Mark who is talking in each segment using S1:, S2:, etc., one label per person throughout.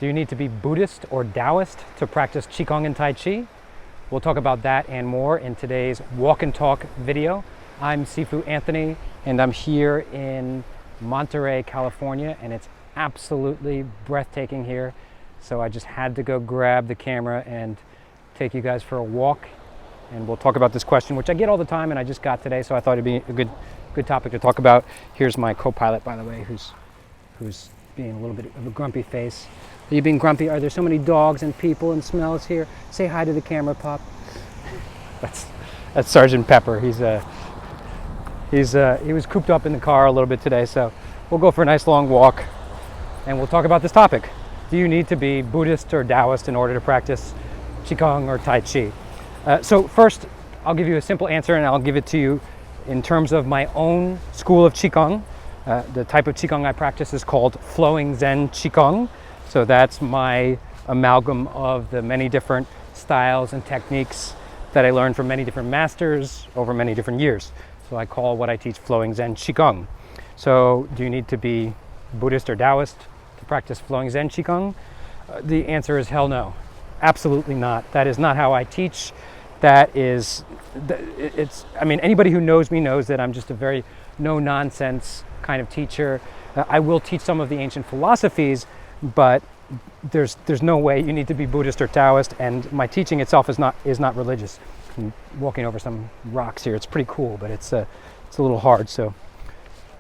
S1: Do you need to be Buddhist or Taoist to practice Qigong and Tai Chi? We'll talk about that and more in today's Walk and Talk video. I'm Sifu Anthony, and I'm here in Monterey, California, and it's absolutely breathtaking here. So I just had to go grab the camera and take you guys for a walk, and we'll talk about this question, which I get all the time and I just got today, so I thought it'd be a good topic to talk about. Here's my co-pilot, by the way, who's being a little bit of a grumpy face. Are you being grumpy? Are there so many dogs and people and smells here? Say hi to the camera, Pop. That's Sergeant Pepper. He was cooped up in the car a little bit today, so we'll go for a nice long walk and we'll talk about this topic. Do you need to be Buddhist or Taoist in order to practice Qigong or Tai Chi? So first, I'll give you a simple answer, and I'll give it to you in terms of my own school of Qigong. The type of Qigong I practice is called Flowing Zen Qigong. So that's my amalgam of the many different styles and techniques that I learned from many different masters over many different years. So I call what I teach Flowing Zen Qigong. So do you need to be Buddhist or Taoist to practice Flowing Zen Qigong? The answer is hell no. Absolutely not. That is not how I teach. Anybody who knows me knows that I'm just a very no-nonsense kind of teacher. I will teach some of the ancient philosophies, but there's no way you need to be Buddhist or Taoist, and my teaching itself is not religious. I'm walking over some rocks here. It's pretty cool, but it's a little hard. So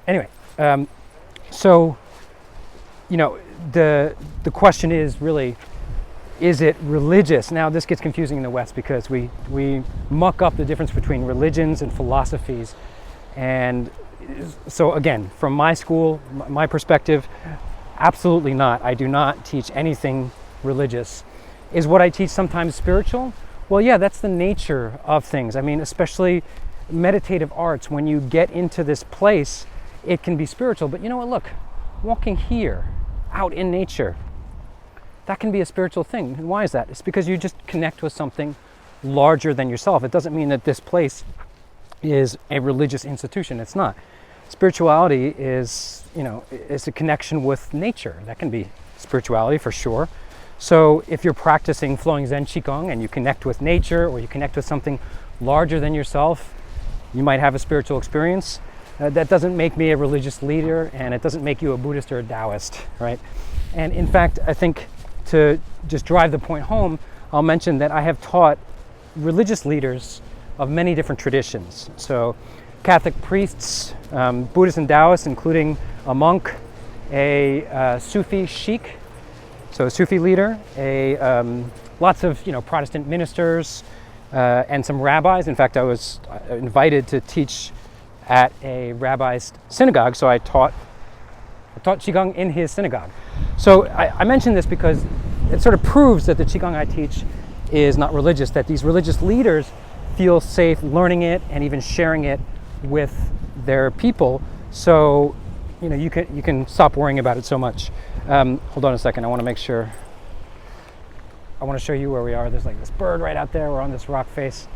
S1: anyway, the question is really, is it religious? Now this gets confusing in the West because we muck up the difference between religions and philosophies. And so again, from my school, my perspective, absolutely not. I do not teach anything religious. Is what I teach sometimes spiritual? Well, yeah, that's the nature of things. I mean, especially meditative arts, when you get into this place, it can be spiritual. But you know what, look, walking here, out in nature, that can be a spiritual thing. And why is that? It's because you just connect with something larger than yourself. It doesn't mean that this place is a religious institution. It's not. Spirituality is a connection with nature. That can be spirituality for sure. So if you're practicing Flowing Zen Qigong and you connect with nature, or you connect with something larger than yourself, you might have a spiritual experience. That doesn't make me a religious leader, and it doesn't make you a Buddhist or a Taoist, right? And in fact, I think to just drive the point home, I'll mention that I have taught religious leaders of many different traditions. So Catholic priests, Buddhists and Taoists, including a monk, a Sufi sheikh, so a Sufi leader, lots of Protestant ministers, and some rabbis. In fact, I was invited to teach at a rabbi's synagogue, so I taught Qigong in his synagogue. So I mention this because it sort of proves that the Qigong I teach is not religious, that these religious leaders feel safe learning it and even sharing it with their people. So you can stop worrying about it so much. Hold on a second, I want to make sure. I want to show you where we are. There's like this bird right out there. We're on this rock face.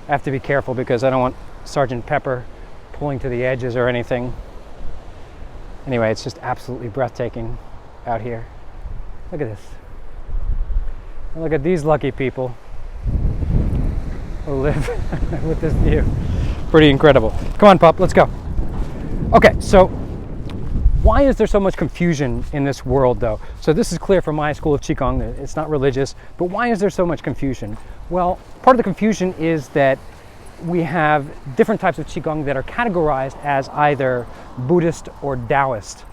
S1: I have to be careful because I don't want Sergeant Pepper pulling to the edges or anything. Anyway, it's just absolutely breathtaking out here. Look at this. And look at these lucky people who live with this view. Pretty incredible. Come on, Pup, let's go. Okay, so why is there so much confusion in this world, though? So this is clear from my school of Qigong, it's not religious, but why is there so much confusion? Well, part of the confusion is that we have different types of Qigong that are categorized as either Buddhist or Taoist.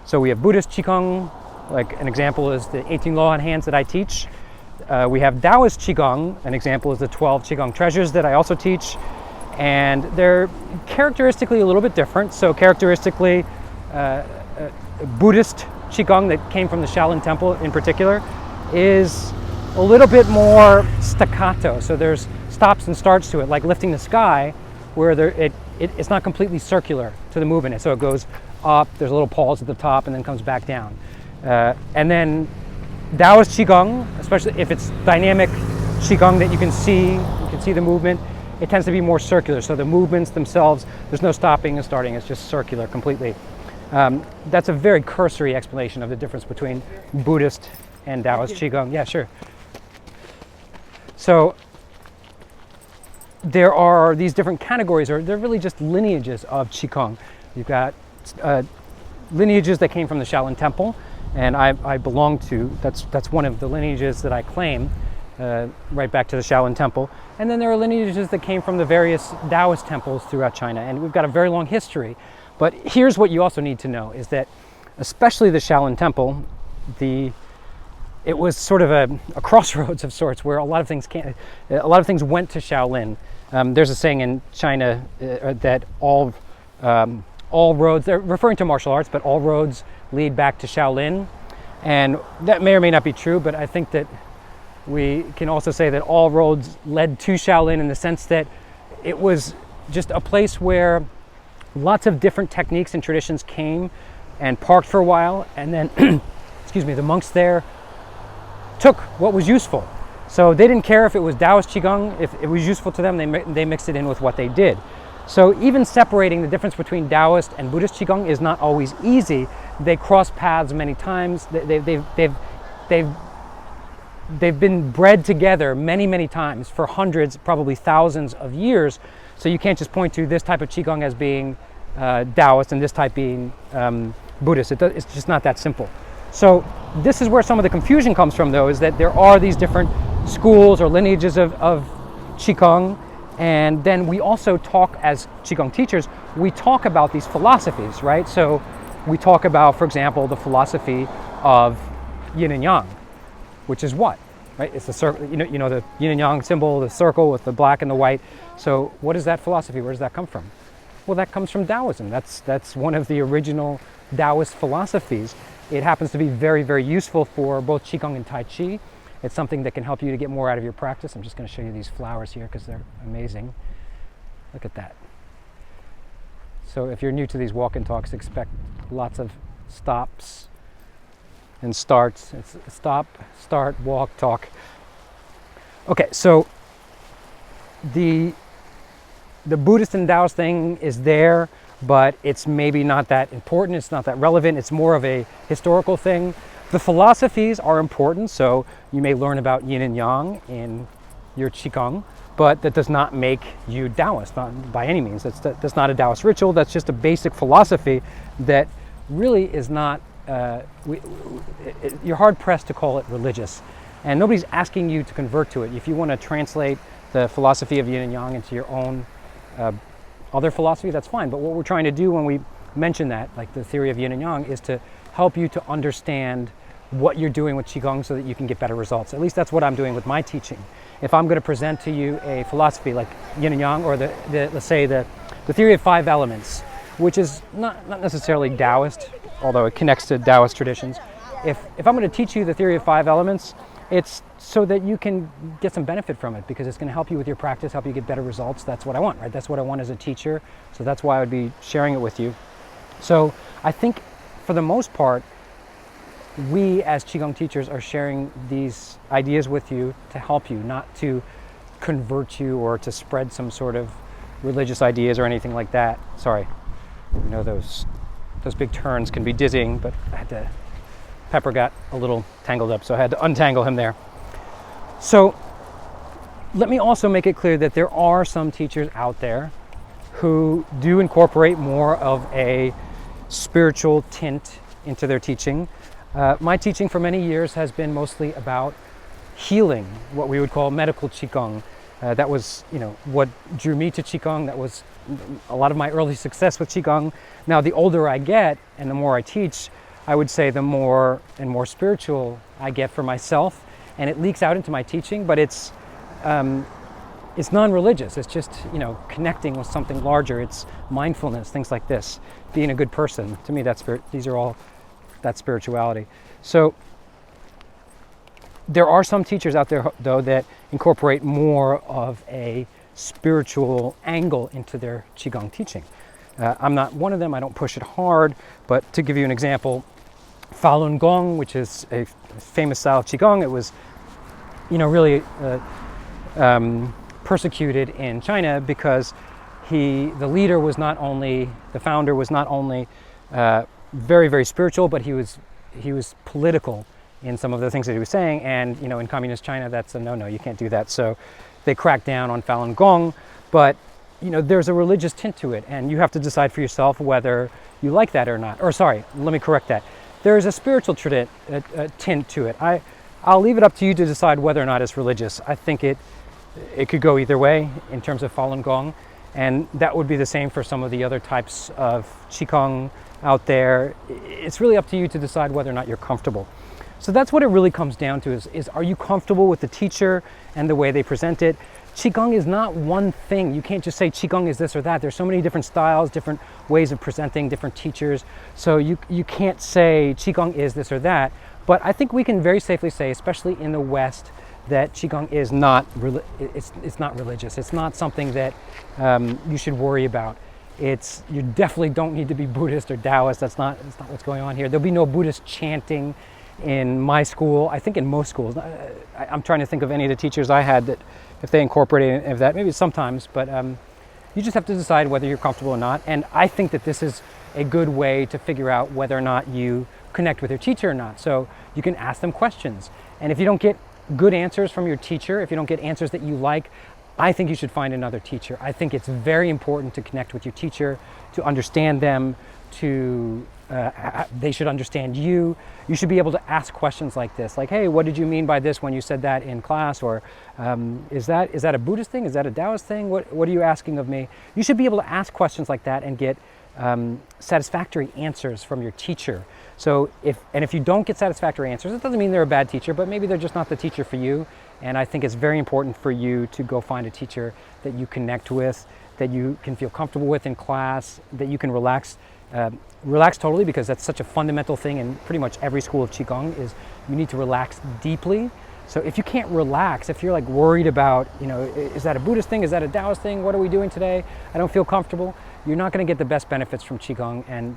S1: So we have Buddhist Qigong, like an example is the 18 Law on Hands that I teach. We have Taoist Qigong, an example is the 12 Qigong Treasures that I also teach. And they're characteristically a little bit different. So characteristically, Buddhist Qigong that came from the Shaolin Temple in particular is a little bit more staccato. So there's stops and starts to it, like lifting the sky, where it's not completely circular to the movement. So it goes up, there's a little pause at the top, and then comes back down. And then Taoist Qigong, especially if it's dynamic Qigong that you can see the movement, it tends to be more circular. So the movements themselves, there's no stopping and starting, it's just circular completely. That's a very cursory explanation of the difference between Buddhist and Taoist Qigong. Yeah, sure. So there are these different categories, or they're really just lineages of Qigong. You've got lineages that came from the Shaolin Temple, and I belong to, that's one of the lineages that I claim, right back to the Shaolin Temple. And then there are lineages that came from the various Taoist temples throughout China, and we've got a very long history. But here's what you also need to know, is that especially the Shaolin Temple, it was sort of a crossroads of sorts, where a lot of things went to Shaolin. There's a saying in China that all roads, they're referring to martial arts, but all roads lead back to Shaolin. And that may or may not be true, but I think that we can also say that all roads led to Shaolin, in the sense that it was just a place where lots of different techniques and traditions came and parked for a while, and then excuse me, the monks there took what was useful. So they didn't care if it was Taoist Qigong. If it was useful to them, they mixed it in with what they did. So even separating the difference between Taoist and Buddhist Qigong is not always easy. They cross paths many times. They've been bred together many times for hundreds, probably thousands of years. So you can't just point to this type of Qigong as being Taoist and this type being Buddhist. It's just not that simple. So this is where some of the confusion comes from, though, is that there are these different schools or lineages of Qigong. And then we also talk, as Qigong teachers, we talk about these philosophies, right? So we talk about, for example, the philosophy of yin and yang, which is what, right? It's the circle, you know the yin and yang symbol, the circle with the black and the white. So what is that philosophy? Where does that come from? Well, that comes from Taoism. That's one of the original Taoist philosophies. It happens to be very useful for both Qigong and Tai Chi. It's something that can help you to get more out of your practice. I'm just going to show you these flowers here because they're amazing. Look at that. So if you're new to these walk and talks, expect lots of stops and starts. It's stop, start, walk, talk. Okay, so the Buddhist and Taoist thing is there, but it's maybe not that important. It's not that relevant. It's more of a historical thing. The philosophies are important, so you may learn about yin and yang in your Qigong, but that does not make you Taoist, not by any means. That's not a Taoist ritual. That's just a basic philosophy that really is not, you're hard-pressed to call it religious. And nobody's asking you to convert to it. If you want to translate the philosophy of yin and yang into your own other philosophy, that's fine. But what we're trying to do when we mention that, like the theory of yin and yang, is to help you to understand what you're doing with Qigong so that you can get better results. At least that's what I'm doing with my teaching. If I'm going to present to you a philosophy like yin and yang, or let's say the theory of 5 elements, which is not necessarily Taoist, although it connects to Taoist traditions. If I'm going to teach you the theory of 5 elements, it's so that you can get some benefit from it, because it's going to help you with your practice, help you get better results. That's what I want, right? That's what I want as a teacher. So that's why I would be sharing it with you. So I think for the most part, we as Qigong teachers are sharing these ideas with you to help you, not to convert you or to spread some sort of religious ideas or anything like that. Sorry, you know those big turns can be dizzying, but Pepper got a little tangled up, so I had to untangle him there. So let me also make it clear that there are some teachers out there who do incorporate more of a spiritual tint into their teaching. My teaching for many years has been mostly about healing, what we would call medical Qigong. That was, what drew me to Qigong. That was a lot of my early success with Qigong. Now, the older I get and the more I teach, I would say the more and more spiritual I get for myself, and it leaks out into my teaching. But it's non-religious. It's just connecting with something larger. It's mindfulness, things like this, being a good person. To me, these are all that spirituality. So there are some teachers out there, though, that incorporate more of a spiritual angle into their Qigong teaching. I'm not one of them. I don't push it hard. But to give you an example, Falun Gong, which is a famous style of Qigong, it was, really persecuted in China because the founder was not only very spiritual, but he was political in some of the things that he was saying. And in communist China, that's a no-no. You can't do that. So they cracked down on Falun Gong, but there's a religious tint to it, and you have to decide for yourself whether you like that or not. Or sorry, let me correct that. There is a spiritual tint to it. I'll leave it up to you to decide whether or not it's religious. I think it could go either way in terms of Falun Gong, and that would be the same for some of the other types of Qigong out there. It's really up to you to decide whether or not you're comfortable. So that's what it really comes down to is are you comfortable with the teacher and the way they present it? Qigong is not one thing. You can't just say Qigong is this or that. There's so many different styles, different ways of presenting, different teachers. So you can't say Qigong is this or that. But I think we can very safely say, especially in the West, that Qigong is not it's not religious. It's not something that you should worry about. You definitely don't need to be Buddhist or Taoist. That's not what's going on here. There'll be no Buddhist chanting in my school. I think in most schools. I'm trying to think of any of the teachers I had that if they incorporated any of that, maybe sometimes, but you just have to decide whether you're comfortable or not. And I think that this is a good way to figure out whether or not you connect with your teacher or not. So you can ask them questions. And if you don't get good answers from your teacher, if you don't get answers that you like, I think you should find another teacher. I think it's very important to connect with your teacher, to understand them, they should understand you. You should be able to ask questions like this, like, hey, what did you mean by this when you said that in class? Or is that a Buddhist thing? Is that a Taoist thing? What are you asking of me? You should be able to ask questions like that and get satisfactory answers from your teacher. So if you don't get satisfactory answers, it doesn't mean they're a bad teacher, but maybe they're just not the teacher for you. And I think it's very important for you to go find a teacher that you connect with, that you can feel comfortable with in class, that you can relax totally, because that's such a fundamental thing in pretty much every school of Qigong is you need to relax deeply. So if you can't relax, if you're like worried about, is that a Buddhist thing? Is that a Taoist thing? What are we doing today? I don't feel comfortable. You're not going to get the best benefits from Qigong, and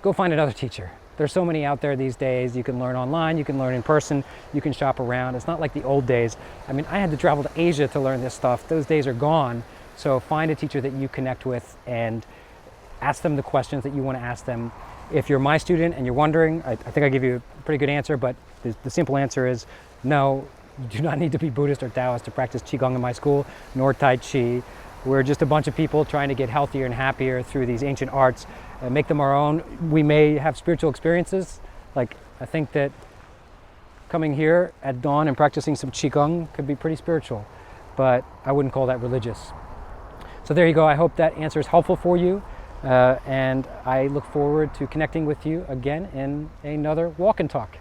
S1: go find another teacher. There's so many out there these days. You can learn online, you can learn in person, you can shop around. It's not like the old days. I mean, I had to travel to Asia to learn this stuff. Those days are gone. So find a teacher that you connect with and ask them the questions that you want to ask them. If you're my student and you're wondering, I think I give you a pretty good answer, but the simple answer is no, you do not need to be Buddhist or Taoist to practice Qigong in my school, nor Tai Chi. We're just a bunch of people trying to get healthier and happier through these ancient arts, make them our own. We may have spiritual experiences. Like, I think that coming here at dawn and practicing some Qigong could be pretty spiritual, but I wouldn't call that religious. So there you go. I hope that answer is helpful for you. And I look forward to connecting with you again in another walk and talk.